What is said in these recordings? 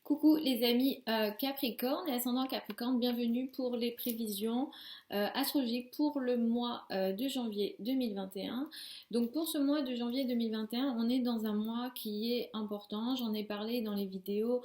Coucou les amis Capricorne et ascendant Capricorne, bienvenue pour les prévisions astrologiques pour le mois de janvier 2021. Donc pour ce mois de janvier 2021, on est dans un mois qui est important. J'en ai parlé dans les vidéos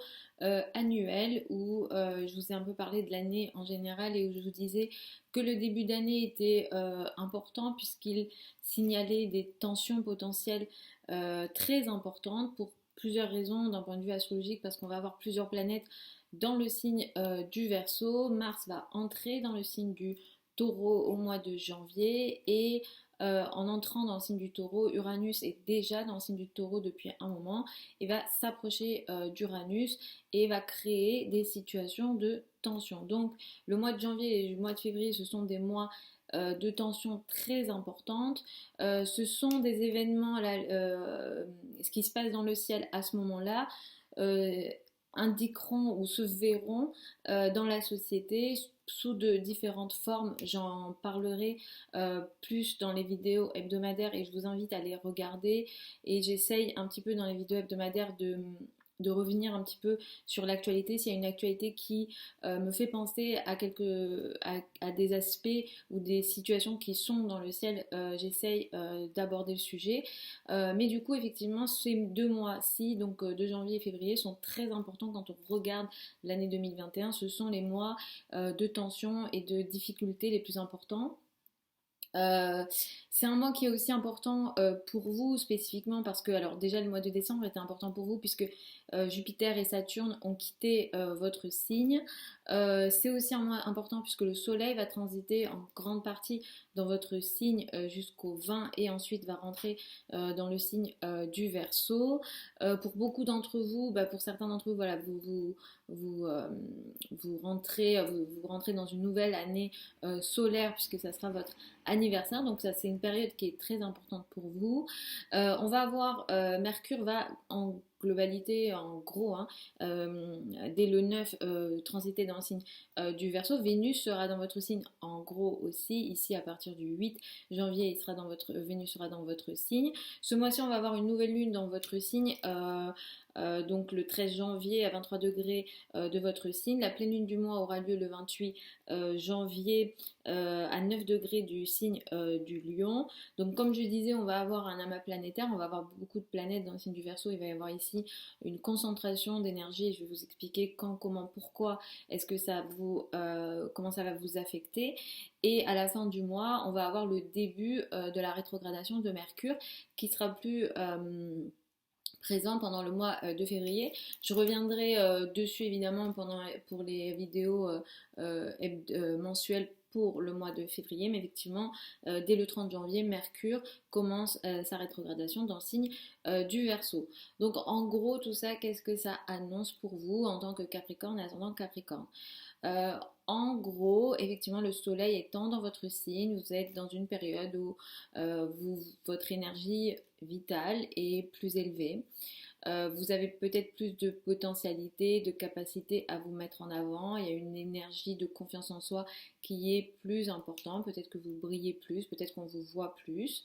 annuelles où je vous ai un peu parlé de l'année en général et où je vous disais que le début d'année était important puisqu'il signalait des tensions potentielles très importantes pour plusieurs raisons d'un point de vue astrologique parce qu'on va avoir plusieurs planètes dans le signe du Verseau. Mars va entrer dans le signe du Taureau au mois de janvier et en entrant dans le signe du Taureau, Uranus est déjà dans le signe du Taureau depuis un moment et va s'approcher d'Uranus et va créer des situations de tension. Donc le mois de janvier et le mois de février, ce sont des mois de tension très importantes. Ce sont des événements, là, ce qui se passe dans le ciel à ce moment-là, euh, indiqueront ou se verront dans la société sous de différentes formes. J'en parlerai plus dans les vidéos hebdomadaires et je vous invite à les regarder. Et j'essaye un petit peu dans les vidéos hebdomadaires de revenir un petit peu sur l'actualité, s'il y a une actualité qui me fait penser à des aspects ou des situations qui sont dans le ciel, j'essaye d'aborder le sujet. Mais du coup, effectivement, ces 2 mois-ci, donc de janvier et février, sont très importants quand on regarde l'année 2021. Ce sont les mois de tension et de difficultés les plus importants. Euh, c'est un mois qui est aussi important pour vous spécifiquement parce que, alors déjà le mois de décembre était important pour vous puisque Jupiter et Saturne ont quitté votre signe. C'est aussi un mois important puisque le Soleil va transiter en grande partie dans votre signe jusqu'au 20 et ensuite va rentrer dans le signe du Verseau. Pour beaucoup d'entre vous, pour certains d'entre vous, voilà, vous, euh, vous rentrez dans une nouvelle année solaire puisque ça sera votre anniversaire. Donc ça c'est une période qui est très importante pour vous. On va avoir Mercure va en globalité, en gros, hein, dès le 9, transiter dans le signe du Verseau. Vénus sera dans votre signe en gros aussi. Ici, à partir du 8 janvier, Vénus sera dans votre signe. Ce mois-ci, on va avoir une nouvelle lune dans votre signe. Donc le 13 janvier à 23 degrés de votre signe. La pleine lune du mois aura lieu le 28 janvier à 9 degrés du signe du Lion. Donc comme je disais, on va avoir un amas planétaire, on va avoir beaucoup de planètes dans le signe du Verseau. Il va y avoir ici une concentration d'énergie. Je vais vous expliquer quand, comment, pourquoi est-ce que comment ça va vous affecter. Et à la fin du mois, on va avoir le début de la rétrogradation de Mercure qui sera plus présent pendant le mois de février. Je reviendrai dessus évidemment pour les vidéos mensuelles pour le mois de février, mais effectivement, dès le 30 janvier, Mercure commence sa rétrogradation dans le signe du Verseau. Donc en gros, tout ça, qu'est-ce que ça annonce pour vous en tant que Capricorne et ascendant Capricorne? Euh, En gros, effectivement, le soleil étant dans votre signe, vous êtes dans une période où votre énergie vitale est plus élevée. Vous avez peut-être plus de potentialité, de capacité à vous mettre en avant. Il y a une énergie de confiance en soi qui est plus importante. Peut-être que vous brillez plus, peut-être qu'on vous voit plus.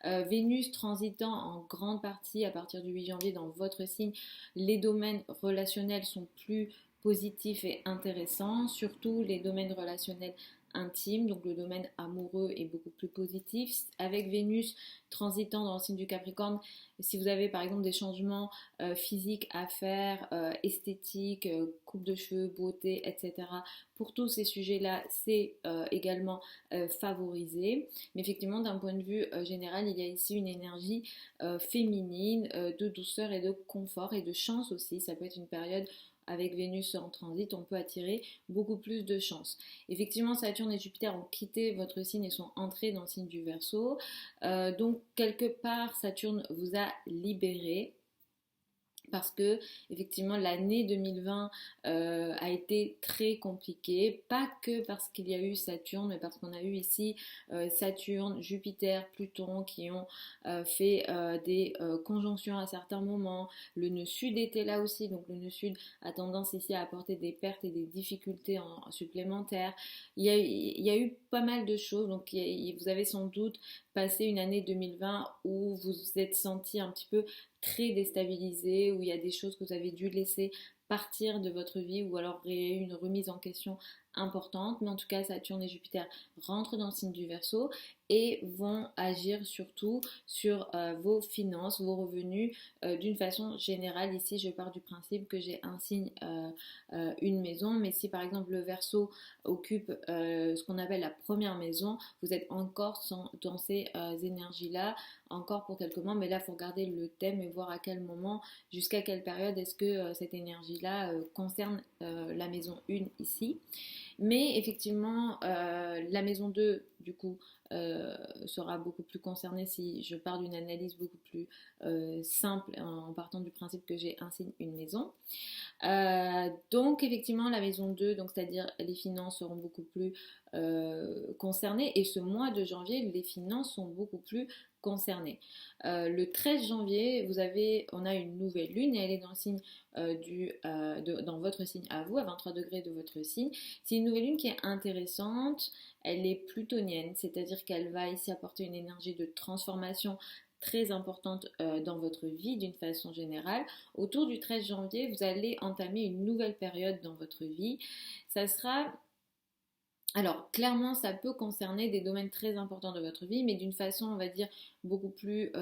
Vénus transitant en grande partie à partir du 8 janvier dans votre signe, les domaines relationnels sont plus positifs et intéressants, surtout les domaines relationnels intimes, donc le domaine amoureux est beaucoup plus positif. Avec Vénus transitant dans le signe du Capricorne, si vous avez par exemple des changements physiques à faire, esthétiques, coupe de cheveux, beauté, etc. Pour tous ces sujets-là, c'est également favorisé. Mais effectivement, d'un point de vue général, il y a ici une énergie féminine, de douceur et de confort et de chance aussi. Ça peut être une période avec Vénus en transit, on peut attirer beaucoup plus de chance. Effectivement, Saturne et Jupiter ont quitté votre signe et sont entrés dans le signe du Verseau. Donc, quelque part, Saturne vous a libéré parce que effectivement l'année 2020 a été très compliquée, pas que parce qu'il y a eu Saturne, mais parce qu'on a eu ici Saturne, Jupiter, Pluton qui ont fait des conjonctions à certains moments. Le nœud sud était là aussi, donc le nœud sud a tendance ici à apporter des pertes et des difficultés supplémentaires. Il y a eu pas mal de choses, donc vous avez sans doute passé une année 2020 où vous vous êtes senti un petit peu très déstabilisé, où il y a des choses que vous avez dû laisser partir de votre vie ou alors une remise en question importante. Mais en tout cas, Saturne et Jupiter rentrent dans le signe du Verseau et vont agir surtout sur vos finances, vos revenus d'une façon générale. Ici, je pars du principe que j'ai un signe, une maison, mais si par exemple le Verseau occupe ce qu'on appelle la première maison, vous êtes encore dans ces énergies-là, encore pour quelques mois, mais là, il faut regarder le thème et voir à quel moment, jusqu'à quelle période est-ce que cette énergie-là concerne la maison 1 ici. Mais effectivement, la maison 2, du coup, sera beaucoup plus concernée si je pars d'une analyse beaucoup plus simple en partant du principe que j'ai un signe, une maison. Donc effectivement la maison 2, donc c'est-à-dire les finances seront beaucoup plus concernées et ce mois de janvier les finances sont beaucoup plus concernées. Le 13 janvier on a une nouvelle lune et elle est dans le signe dans votre signe à vous, à 23 degrés de votre signe. C'est une nouvelle lune qui est intéressante, elle est plutonienne, c'est-à-dire qu'elle va ici apporter une énergie de transformation très importante dans votre vie d'une façon générale. Autour du 13 janvier, vous allez entamer une nouvelle période dans votre vie. Ça sera... Alors, clairement, ça peut concerner des domaines très importants de votre vie, mais d'une façon, on va dire, beaucoup plus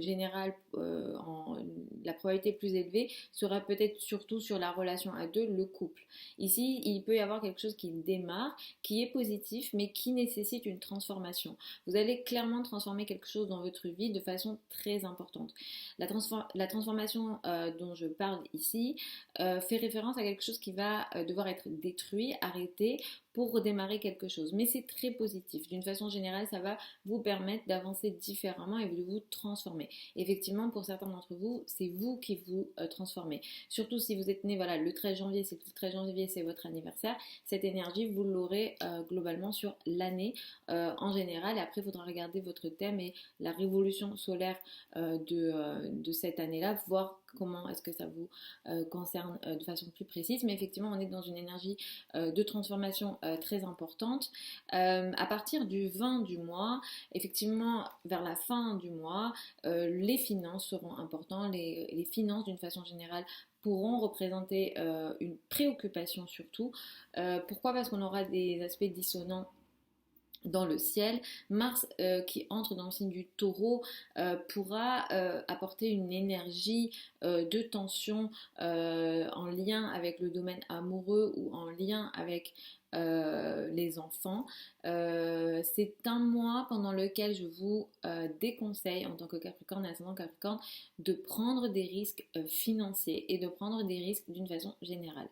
générale, la probabilité plus élevée sera peut-être surtout sur la relation à deux, le couple. Ici, il peut y avoir quelque chose qui démarre, qui est positif, mais qui nécessite une transformation. Vous allez clairement transformer quelque chose dans votre vie de façon très importante. La transformation dont je parle ici fait référence à quelque chose qui va devoir être détruit, arrêté, pour redémarrer quelque chose. Mais c'est très positif. D'une façon générale, ça va vous permettre d'avancer différemment et de vous transformer. Effectivement, pour certains d'entre vous, c'est vous qui vous transformez. Surtout si vous êtes né voilà, le 13 janvier, c'est le 13 janvier, c'est votre anniversaire. Cette énergie, vous l'aurez globalement sur l'année en général. Et après, il faudra regarder votre thème et la révolution solaire de cette année-là, voir comment est-ce que ça vous concerne de façon plus précise. Mais effectivement, on est dans une énergie de transformation très importante. À partir du 20 du mois, effectivement, vers la fin du mois, les finances seront importantes. Les finances, d'une façon générale, pourront représenter une préoccupation surtout. Pourquoi? Parce qu'on aura des aspects dissonants dans le ciel. Mars qui entre dans le signe du Taureau pourra apporter une énergie de tension en lien avec le domaine amoureux ou en lien avec les enfants. C'est un mois pendant lequel je vous déconseille en tant que Capricorne et ascendant Capricorne de prendre des risques financiers et de prendre des risques d'une façon générale.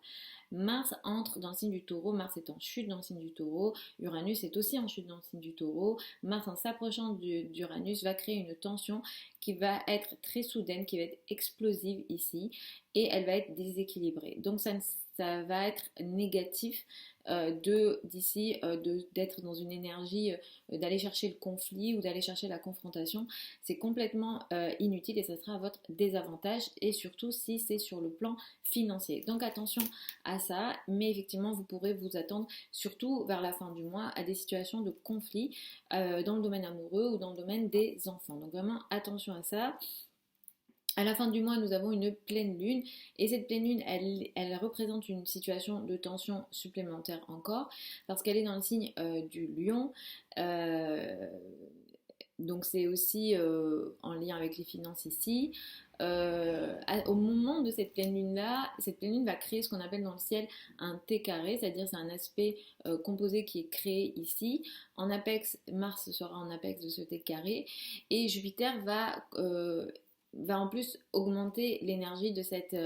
Mars entre dans le signe du Taureau, Mars est en chute dans le signe du Taureau, Uranus est aussi en chute dans le signe du Taureau. Mars en s'approchant d'Uranus va créer une tension qui va être très soudaine, qui va être explosive ici et elle va être déséquilibrée. Donc ça va être négatif d'être dans une énergie d'aller chercher le conflit ou d'aller chercher la confrontation. C'est complètement inutile et ça sera à votre désavantage et surtout si c'est sur le plan financier. Donc attention à ça, mais effectivement vous pourrez vous attendre surtout vers la fin du mois à des situations de conflit dans le domaine amoureux ou dans le domaine des enfants. Donc vraiment attention à ça. À la fin du mois, nous avons une pleine lune et cette pleine lune, elle représente une situation de tension supplémentaire encore parce qu'elle est dans le signe du lion. Donc c'est aussi en lien avec les finances ici. Au moment de cette pleine lune-là, cette pleine lune va créer ce qu'on appelle dans le ciel un T carré, c'est-à-dire c'est un aspect composé qui est créé ici. En apex, Mars sera en apex de ce T carré et Jupiter va en plus augmenter l'énergie de cette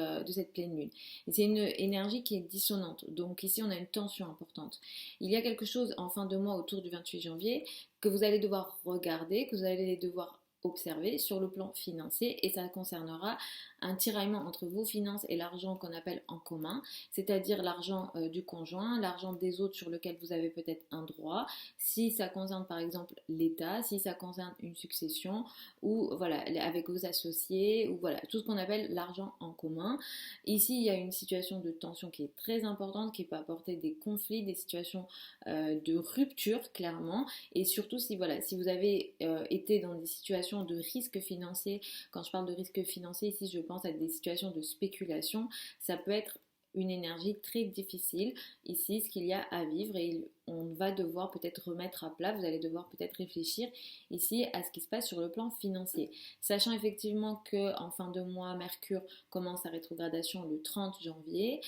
pleine lune. Et c'est une énergie qui est dissonante. Donc ici, on a une tension importante. Il y a quelque chose en fin de mois autour du 28 janvier que vous allez devoir regarder, que vous allez devoir observer sur le plan financier et ça concernera un tiraillement entre vos finances et l'argent qu'on appelle en commun, c'est-à-dire l'argent du conjoint, l'argent des autres sur lequel vous avez peut-être un droit, si ça concerne par exemple l'État, si ça concerne une succession ou voilà, avec vos associés ou voilà, tout ce qu'on appelle l'argent en commun. Ici, il y a une situation de tension qui est très importante, qui peut apporter des conflits, des situations de rupture clairement et surtout si voilà, si vous avez été dans des situations de risque financier, quand je parle de risque financier ici je pense à des situations de spéculation, ça peut être une énergie très difficile ici, ce qu'il y a à vivre et on va devoir peut-être remettre à plat, vous allez devoir peut-être réfléchir ici à ce qui se passe sur le plan financier. Sachant effectivement que en fin de mois, Mercure commence sa rétrogradation le 30 janvier.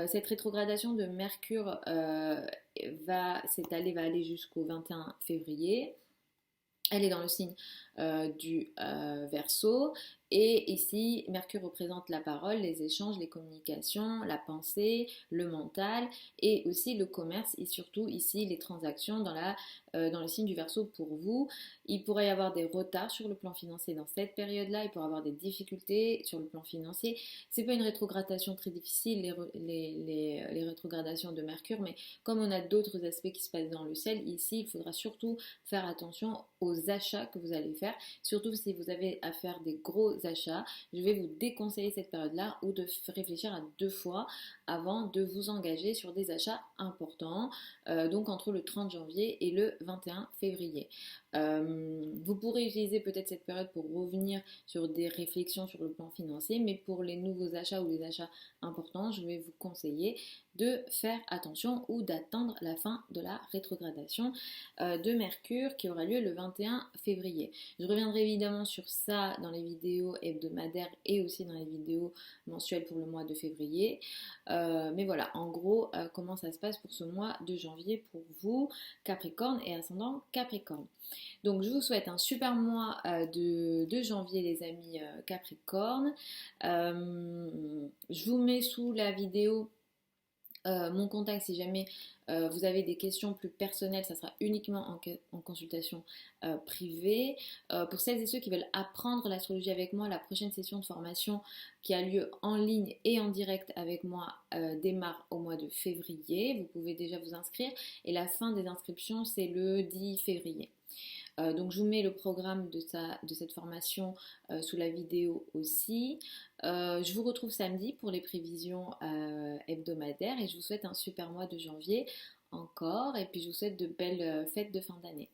Cette rétrogradation de Mercure va aller jusqu'au 21 février. Elle est dans le signe du Verseau. Et ici, Mercure représente la parole, les échanges, les communications, la pensée, le mental et aussi le commerce et surtout ici les transactions dans le signe du Verseau pour vous. Il pourrait y avoir des retards sur le plan financier dans cette période-là, il pourrait y avoir des difficultés sur le plan financier. C'est pas une rétrogradation très difficile, les rétrogradations de Mercure, mais comme on a d'autres aspects qui se passent dans le ciel, ici, il faudra surtout faire attention aux achats que vous allez faire, surtout si vous avez à faire des gros achats. Je vais vous déconseiller cette période-là ou de réfléchir à 2 fois avant de vous engager sur des achats importants, donc entre le 30 janvier et le 21 février. Vous pourrez utiliser peut-être cette période pour revenir sur des réflexions sur le plan financier, mais pour les nouveaux achats ou les achats importants, je vais vous conseiller de faire attention ou d'attendre la fin de la rétrogradation de Mercure qui aura lieu le 21 février. Je reviendrai évidemment sur ça dans les vidéos hebdomadaires et aussi dans les vidéos mensuelles pour le mois de février. Mais voilà, en gros, comment ça se passe pour ce mois de janvier pour vous, Capricorne et ascendant Capricorne. Donc je vous souhaite un super mois de janvier les amis Capricorne. Je vous mets sous la vidéo mon contact si jamais vous avez des questions plus personnelles, ça sera uniquement en consultation privée. Pour celles et ceux qui veulent apprendre l'astrologie avec moi, la prochaine session de formation qui a lieu en ligne et en direct avec moi démarre au mois de février. Vous pouvez déjà vous inscrire et la fin des inscriptions c'est le 10 février. Donc je vous mets le programme de cette formation sous la vidéo aussi. Je vous retrouve samedi pour les prévisions hebdomadaires et je vous souhaite un super mois de janvier encore et puis je vous souhaite de belles fêtes de fin d'année.